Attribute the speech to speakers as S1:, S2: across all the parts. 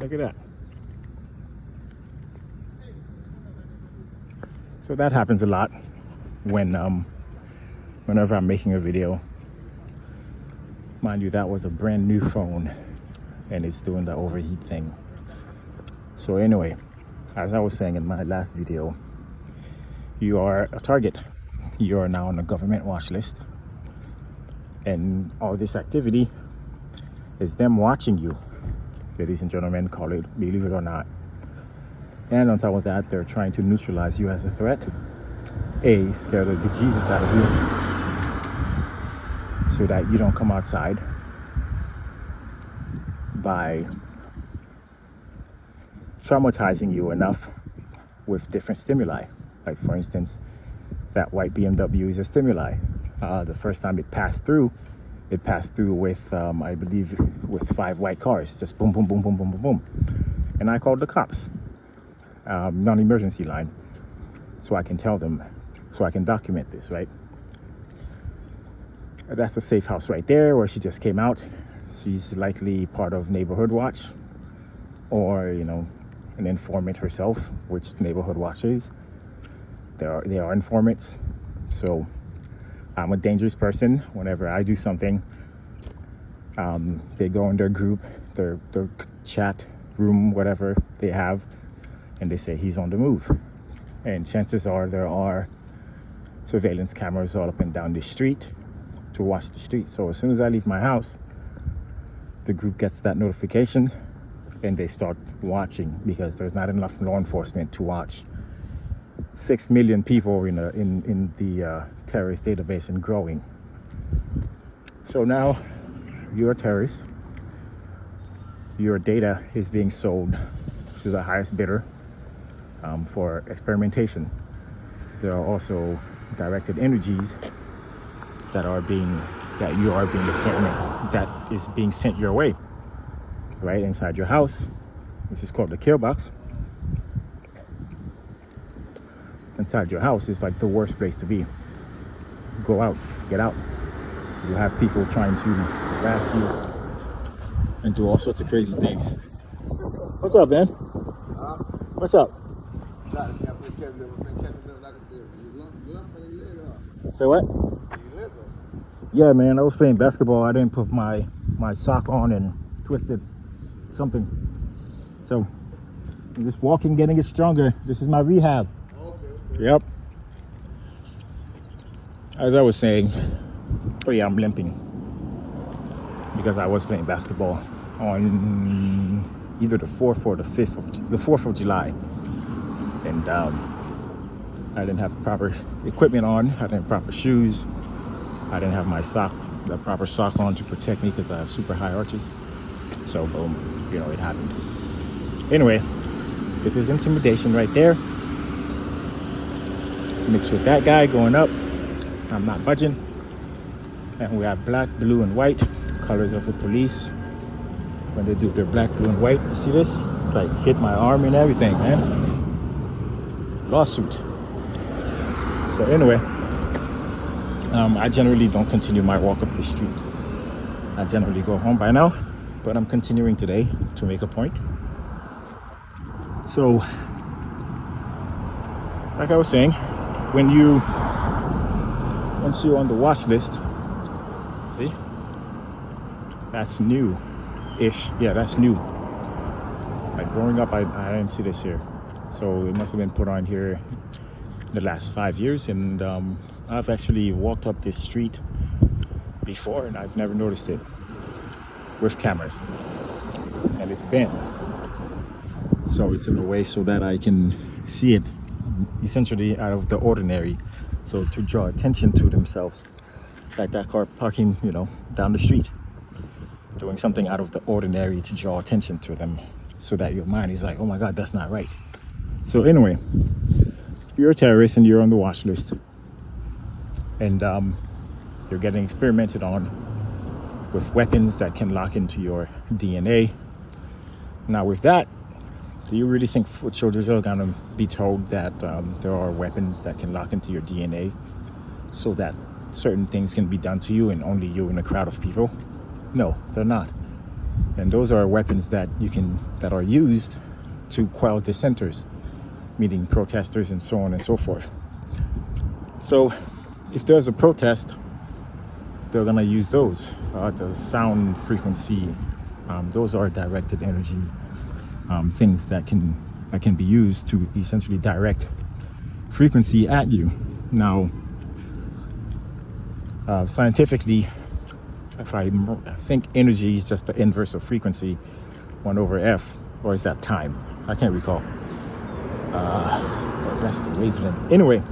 S1: Look at that. So that happens a lot when whenever I'm making a video. Mind you, that was a brand new phone and it's doing the overheat thing. So anyway, as I was saying in my last video, you are a target. You are now on the government watch list, and all this activity is them watching you, ladies and gentlemen, call it believe it or not. And on top of that, they're trying to neutralize you as a threat. Scare the bejesus out of you so that you don't come outside by traumatizing you enough with different stimuli. Like, for instance, that white BMW is a stimuli. The first time it passed through with, I believe, with 5 white cars. Just boom, boom, boom, boom, boom, boom, boom. And I called the cops. Non-emergency line, so I can tell them, so I can document this, right? That's a safe house right there where she just came out. She's likely part of Neighborhood Watch, or, you know, an informant herself, which Neighborhood Watch is. They are informants. So I'm a dangerous person. Whenever I do something, they go in their group, their chat room, whatever they have, and they say he's on the move. And chances are there are surveillance cameras all up and down the street to watch the street. So as soon as I leave my house, the group gets that notification and they start watching, because there's not enough law enforcement to watch 6 million people in the terrorist database and growing. So now you're a terrorist. Your data is being sold to the highest bidder for experimentation. There are also directed energies that you are being experimented, that is being sent your way, right inside your house, which is called the kill box. Inside your house is like the worst place to be. Go out, get out. You have people trying to harass you and do all sorts of crazy things. What's up, man? What's up? Say what? Yeah, man, I was playing basketball. I didn't put my sock on and twisted something. So I'm just walking, getting it stronger. This is my rehab. Okay. Yep. As I was saying, oh yeah, I'm limping because I was playing basketball on either the 4th or the 4th of July. And I didn't have proper equipment on. I didn't have proper shoes. I didn't have my the proper sock on to protect me because I have super high arches. So boom, you know, it happened. Anyway, this is intimidation right there. Mixed with that guy going up. I'm not budging. And we have black, blue, and white colors of the police. When they do their black, blue, and white, you see this? Like, hit my arm and everything, man. Lawsuit. So anyway, I generally don't continue my walk up the street. I generally go home by now, but I'm continuing today to make a point. So, like I was saying, once you're on the watch list, see, that's new-ish. Yeah, that's new. Like growing up, I didn't see this here. So it must have been put on here the last 5 years, and I've actually walked up this street before and I've never noticed it with cameras, and it's bent, so it's in a way so that I can see it essentially out of the ordinary, so to draw attention to themselves, like that car parking, you know, down the street, doing something out of the ordinary to draw attention to them, so that your mind is like, oh my god, that's not right. So anyway, you're a terrorist and you're on the watch list, and you're getting experimented on with weapons that can lock into your DNA. Now with that, do you really think foot soldiers are gonna be told that there are weapons that can lock into your DNA so that certain things can be done to you and only you in a crowd of people? No, they're not. And those are weapons that are used to quell dissenters, meaning protesters and so on and so forth. So if there's a protest, they're gonna use those. The sound frequency, those are directed energy things that can be used to essentially direct frequency at you. Now, scientifically, I think energy is just the inverse of frequency, 1/f, or is that time? I can't recall. That's the wavelength. Anyway,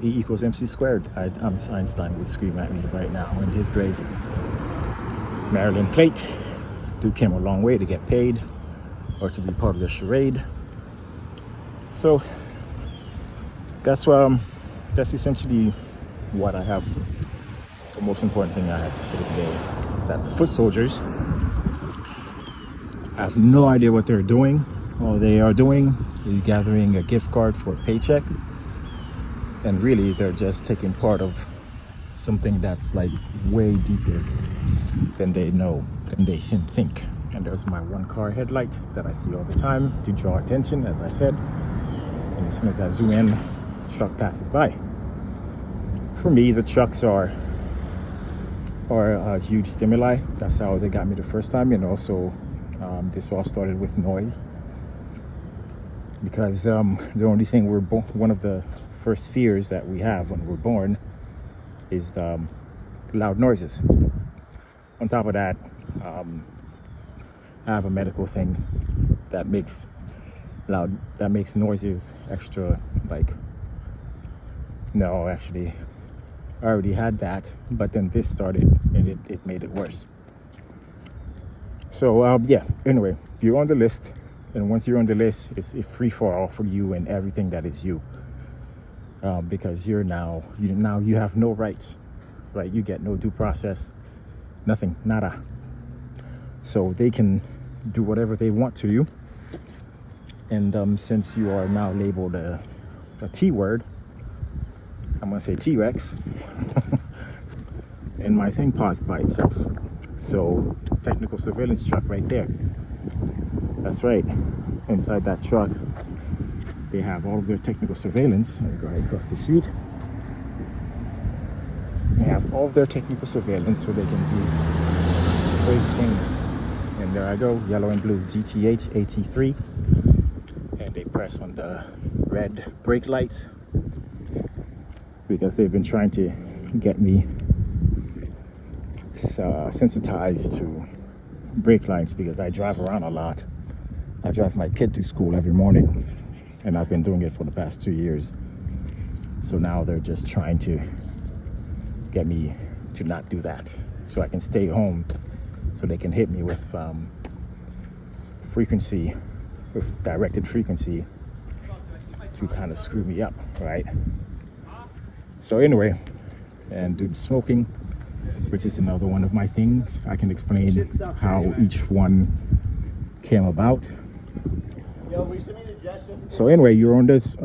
S1: E equals MC squared. Einstein would scream at me right now in his grave. Maryland plate. Dude came a long way to get paid or to be part of the charade. So that's essentially what I have. The most important thing I have to say today is that the foot soldiers have no idea what they're doing. All they are doing is gathering a gift card for a paycheck, and really they're just taking part of something that's like way deeper than they know, than they can think. And there's my one car headlight that I see all the time to draw attention, as I said. And as soon as I zoom in, truck passes by. For me, the trucks are a huge stimuli. That's how they got me the first time. And also this all started with noise, because the only thing one of the first fears that we have when we're born is loud noises. On top of that, I have a medical thing that makes noises extra, like, no, actually I already had that, but then this started and it made it worse. So anyway, you're on the list, and once you're on the list, it's a free for all for you and everything that is you, because you have no rights, right? You get no due process, nothing, nada. So they can do whatever they want to you, and since you are now labeled a T word, I'm gonna say T-Rex, and my thing paused by itself. So technical surveillance truck right there. That's right. Inside that truck, they have all of their technical surveillance. Let me go right across the street. They have all of their technical surveillance so they can do great things. And there I go, yellow and blue, GTH AT3. And they press on the red brake lights, because they've been trying to get me sensitized to brake lights, because I drive around a lot. I drive my kid to school every morning, and I've been doing it for the past 2 years. So now they're just trying to get me to not do that, so I can stay home, so they can hit me with directed frequency to kind of screw me up, right? So anyway, and dude smoking, which is another one of my things. I can explain how each one came about. So anyway, you're on this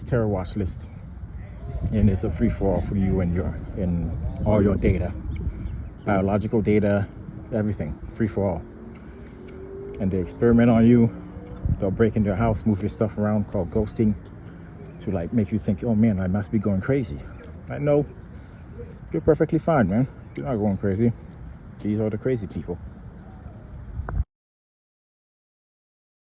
S1: terror watch list, and it's a free for all for you and all your data, biological data, everything, free for all. And they experiment on you. They'll break into your house, move your stuff around, called ghosting, to like make you think, oh man, I must be going crazy. I know, you're perfectly fine, man. You're not going crazy. These are the crazy people.